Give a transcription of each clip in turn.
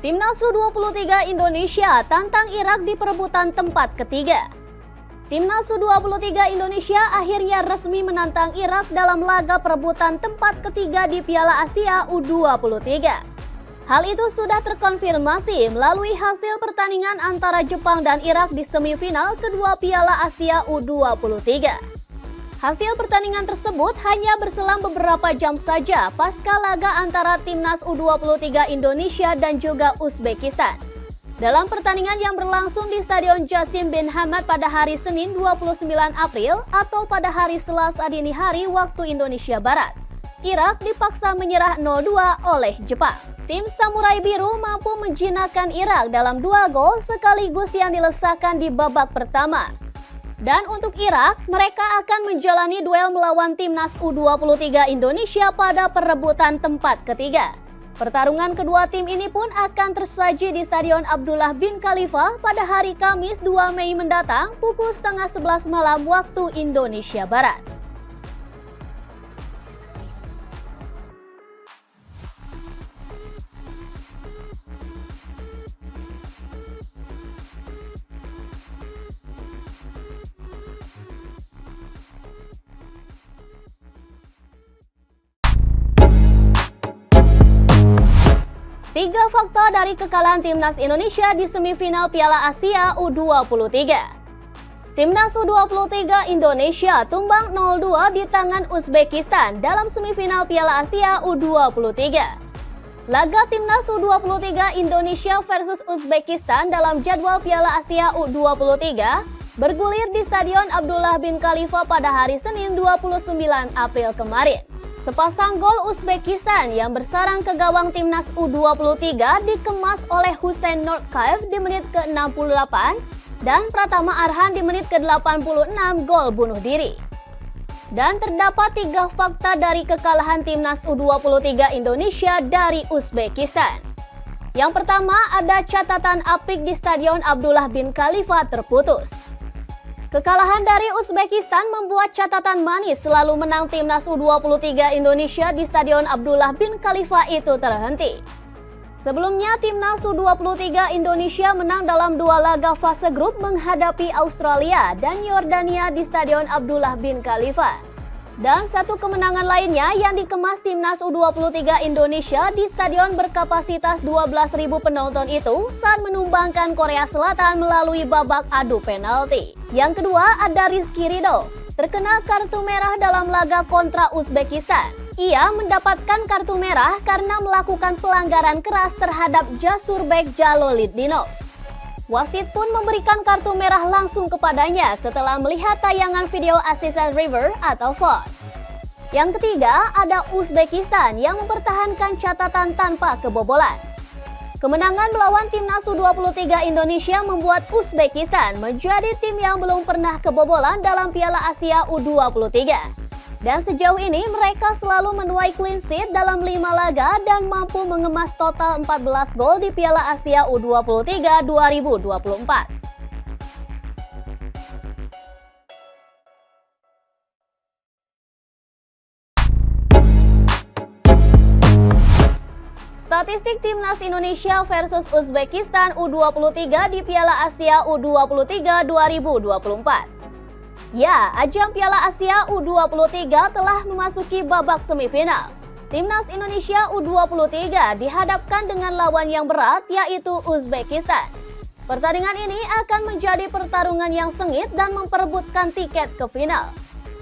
Timnas U23 Indonesia tantang Irak di perebutan tempat ketiga. Timnas U23 Indonesia akhirnya resmi menantang Irak dalam laga perebutan tempat ketiga di Piala Asia U23. Hal itu sudah terkonfirmasi melalui hasil pertandingan antara Jepang dan Irak di semifinal kedua Piala Asia U23. Hasil pertandingan tersebut hanya berselang beberapa jam saja pasca laga antara Timnas U23 Indonesia dan juga Uzbekistan. Dalam pertandingan yang berlangsung di Stadion Jasim bin Hamad pada hari Senin 29 April atau pada hari Selasa dini hari waktu Indonesia Barat, Irak dipaksa menyerah 0-2 oleh Jepang. Tim Samurai Biru mampu menjinakkan Irak dalam 2 gol sekaligus yang dilesakan di babak pertama. Dan untuk Irak, mereka akan menjalani duel melawan Timnas U23 Indonesia pada perebutan tempat ketiga. Pertarungan kedua tim ini pun akan tersaji di Stadion Abdullah bin Khalifa pada hari Kamis 2 Mei mendatang pukul 10:30 malam waktu Indonesia Barat. Tiga fakta dari kekalahan Timnas Indonesia di semifinal Piala Asia U23. Timnas U23 Indonesia tumbang 0-2 di tangan Uzbekistan dalam semifinal Piala Asia U23. Laga Timnas U23 Indonesia versus Uzbekistan dalam jadwal Piala Asia U23 bergulir di Stadion Abdullah bin Khalifa pada hari Senin 29 April kemarin. Sepasang gol Uzbekistan yang bersarang ke gawang Timnas U23 dikemas oleh Hussein Nurkaev di menit ke-68 dan Pratama Arhan di menit ke-86 gol bunuh diri. Dan terdapat 3 fakta dari kekalahan Timnas U23 Indonesia dari Uzbekistan. Yang pertama, ada catatan apik di Stadion Abdullah bin Khalifa terputus. Kekalahan dari Uzbekistan membuat catatan manis selalu menang Timnas U23 Indonesia di Stadion Abdullah bin Khalifa itu terhenti. Sebelumnya, Timnas U23 Indonesia menang dalam 2 laga fase grup menghadapi Australia dan Yordania di Stadion Abdullah bin Khalifa. Dan satu kemenangan lainnya yang dikemas Timnas U23 Indonesia di stadion berkapasitas 12.000 penonton itu saat menumbangkan Korea Selatan melalui babak adu penalti. Yang kedua ada Rizky Ridho, terkena kartu merah dalam laga kontra Uzbekistan. Ia mendapatkan kartu merah karena melakukan pelanggaran keras terhadap Jasurbek Jaloliddinov. Wasit pun memberikan kartu merah langsung kepadanya setelah melihat tayangan video assistant review atau VAR. Yang ketiga ada Uzbekistan yang mempertahankan catatan tanpa kebobolan. Kemenangan melawan Timnas U23 Indonesia membuat Uzbekistan menjadi tim yang belum pernah kebobolan dalam Piala Asia U23. Dan sejauh ini mereka selalu menuai clean sheet dalam 5 laga dan mampu mengemas total 14 gol di Piala Asia U23 2024. Statistik Timnas Indonesia versus Uzbekistan U23 di Piala Asia U23 2024. Ya, ajang Piala Asia U23 telah memasuki babak semifinal. Timnas Indonesia U23 dihadapkan dengan lawan yang berat yaitu Uzbekistan. Pertandingan ini akan menjadi pertarungan yang sengit dan memperebutkan tiket ke final.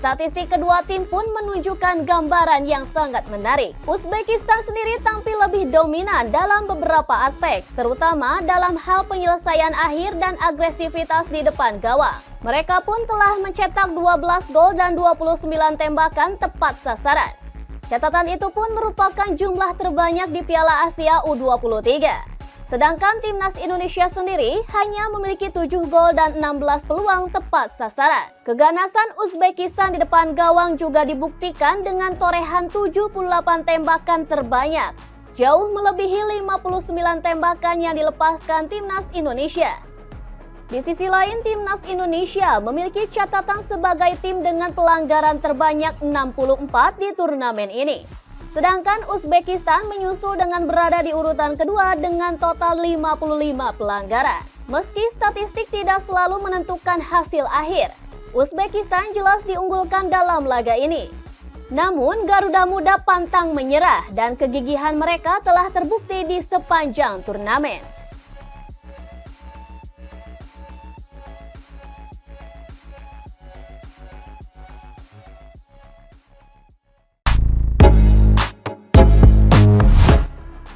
Statistik kedua tim pun menunjukkan gambaran yang sangat menarik. Uzbekistan sendiri tampil lebih dominan dalam beberapa aspek, terutama dalam hal penyelesaian akhir dan agresivitas di depan gawang. Mereka pun telah mencetak 12 gol dan 29 tembakan tepat sasaran. Catatan itu pun merupakan jumlah terbanyak di Piala Asia U23. Sedangkan Timnas Indonesia sendiri hanya memiliki 7 gol dan 16 peluang tepat sasaran. Keganasan Uzbekistan di depan gawang juga dibuktikan dengan torehan 78 tembakan terbanyak, jauh melebihi 59 tembakan yang dilepaskan Timnas Indonesia. Di sisi lain, Timnas Indonesia memiliki catatan sebagai tim dengan pelanggaran terbanyak 64 di turnamen ini. Sedangkan Uzbekistan menyusul dengan berada di urutan kedua dengan total 55 pelanggaran. Meski statistik tidak selalu menentukan hasil akhir, Uzbekistan jelas diunggulkan dalam laga ini. Namun Garuda Muda pantang menyerah dan kegigihan mereka telah terbukti di sepanjang turnamen.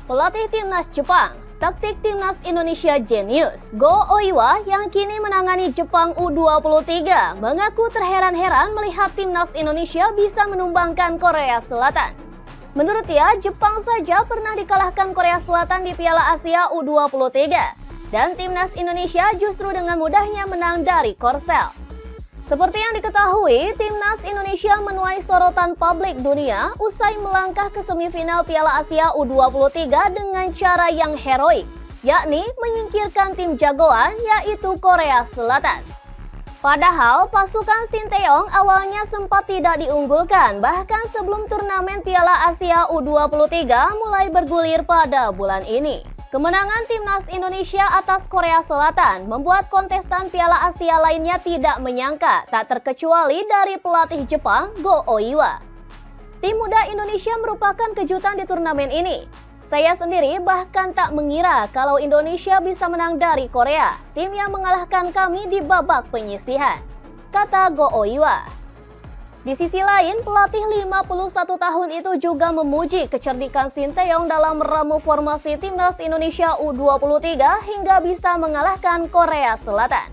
Pelatih Timnas Jepang, taktik Timnas Indonesia jenius. Go Oiwa yang kini menangani Jepang U23 mengaku terheran-heran melihat Timnas Indonesia bisa menumbangkan Korea Selatan. Menurutnya, Jepang saja pernah dikalahkan Korea Selatan di Piala Asia U23 dan Timnas Indonesia justru dengan mudahnya menang dari Korsel. Seperti yang diketahui, Timnas Indonesia menuai sorotan publik dunia usai melangkah ke semifinal Piala Asia U23 dengan cara yang heroik, yakni menyingkirkan tim jagoan yaitu Korea Selatan. Padahal pasukan Sinteyong awalnya sempat tidak diunggulkan bahkan sebelum turnamen Piala Asia U23 mulai bergulir pada bulan ini. Kemenangan Timnas Indonesia atas Korea Selatan membuat kontestan Piala Asia lainnya tidak menyangka, tak terkecuali dari pelatih Jepang Go Oiwa. Tim muda Indonesia merupakan kejutan di turnamen ini. Saya sendiri bahkan tak mengira kalau Indonesia bisa menang dari Korea, tim yang mengalahkan kami di babak penyisihan, kata Go Oiwa. Di sisi lain, pelatih 51 tahun itu juga memuji kecerdikan Sinteyong dalam meramu formasi Timnas Indonesia U23 hingga bisa mengalahkan Korea Selatan.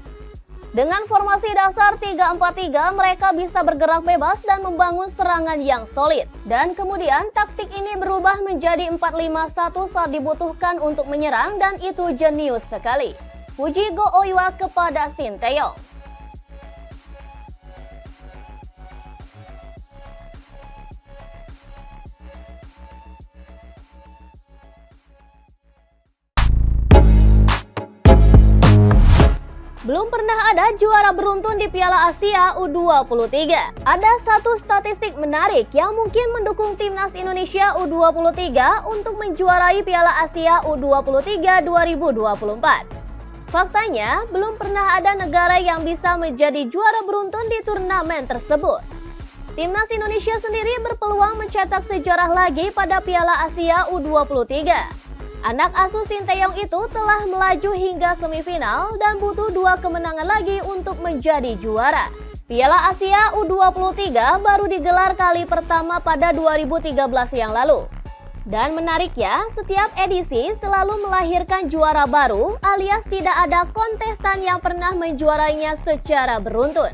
Dengan formasi dasar 3-4-3, mereka bisa bergerak bebas dan membangun serangan yang solid. Dan kemudian taktik ini berubah menjadi 4-5-1 saat dibutuhkan untuk menyerang dan itu jenius sekali. Puji Go Oiwa kepada Sinteyong. Belum pernah ada juara beruntun di Piala Asia U23. Ada satu statistik menarik yang mungkin mendukung Timnas Indonesia U23 untuk menjuarai Piala Asia U23 2024. Faktanya, belum pernah ada negara yang bisa menjadi juara beruntun di turnamen tersebut. Timnas Indonesia sendiri berpeluang mencetak sejarah lagi pada Piala Asia U23. Anak asuh Sinteyong itu telah melaju hingga semifinal dan butuh 2 kemenangan lagi untuk menjadi juara. Piala Asia U23 baru digelar kali pertama pada 2013 yang lalu. Dan menariknya, setiap edisi selalu melahirkan juara baru alias tidak ada kontestan yang pernah menjuarainya secara beruntun.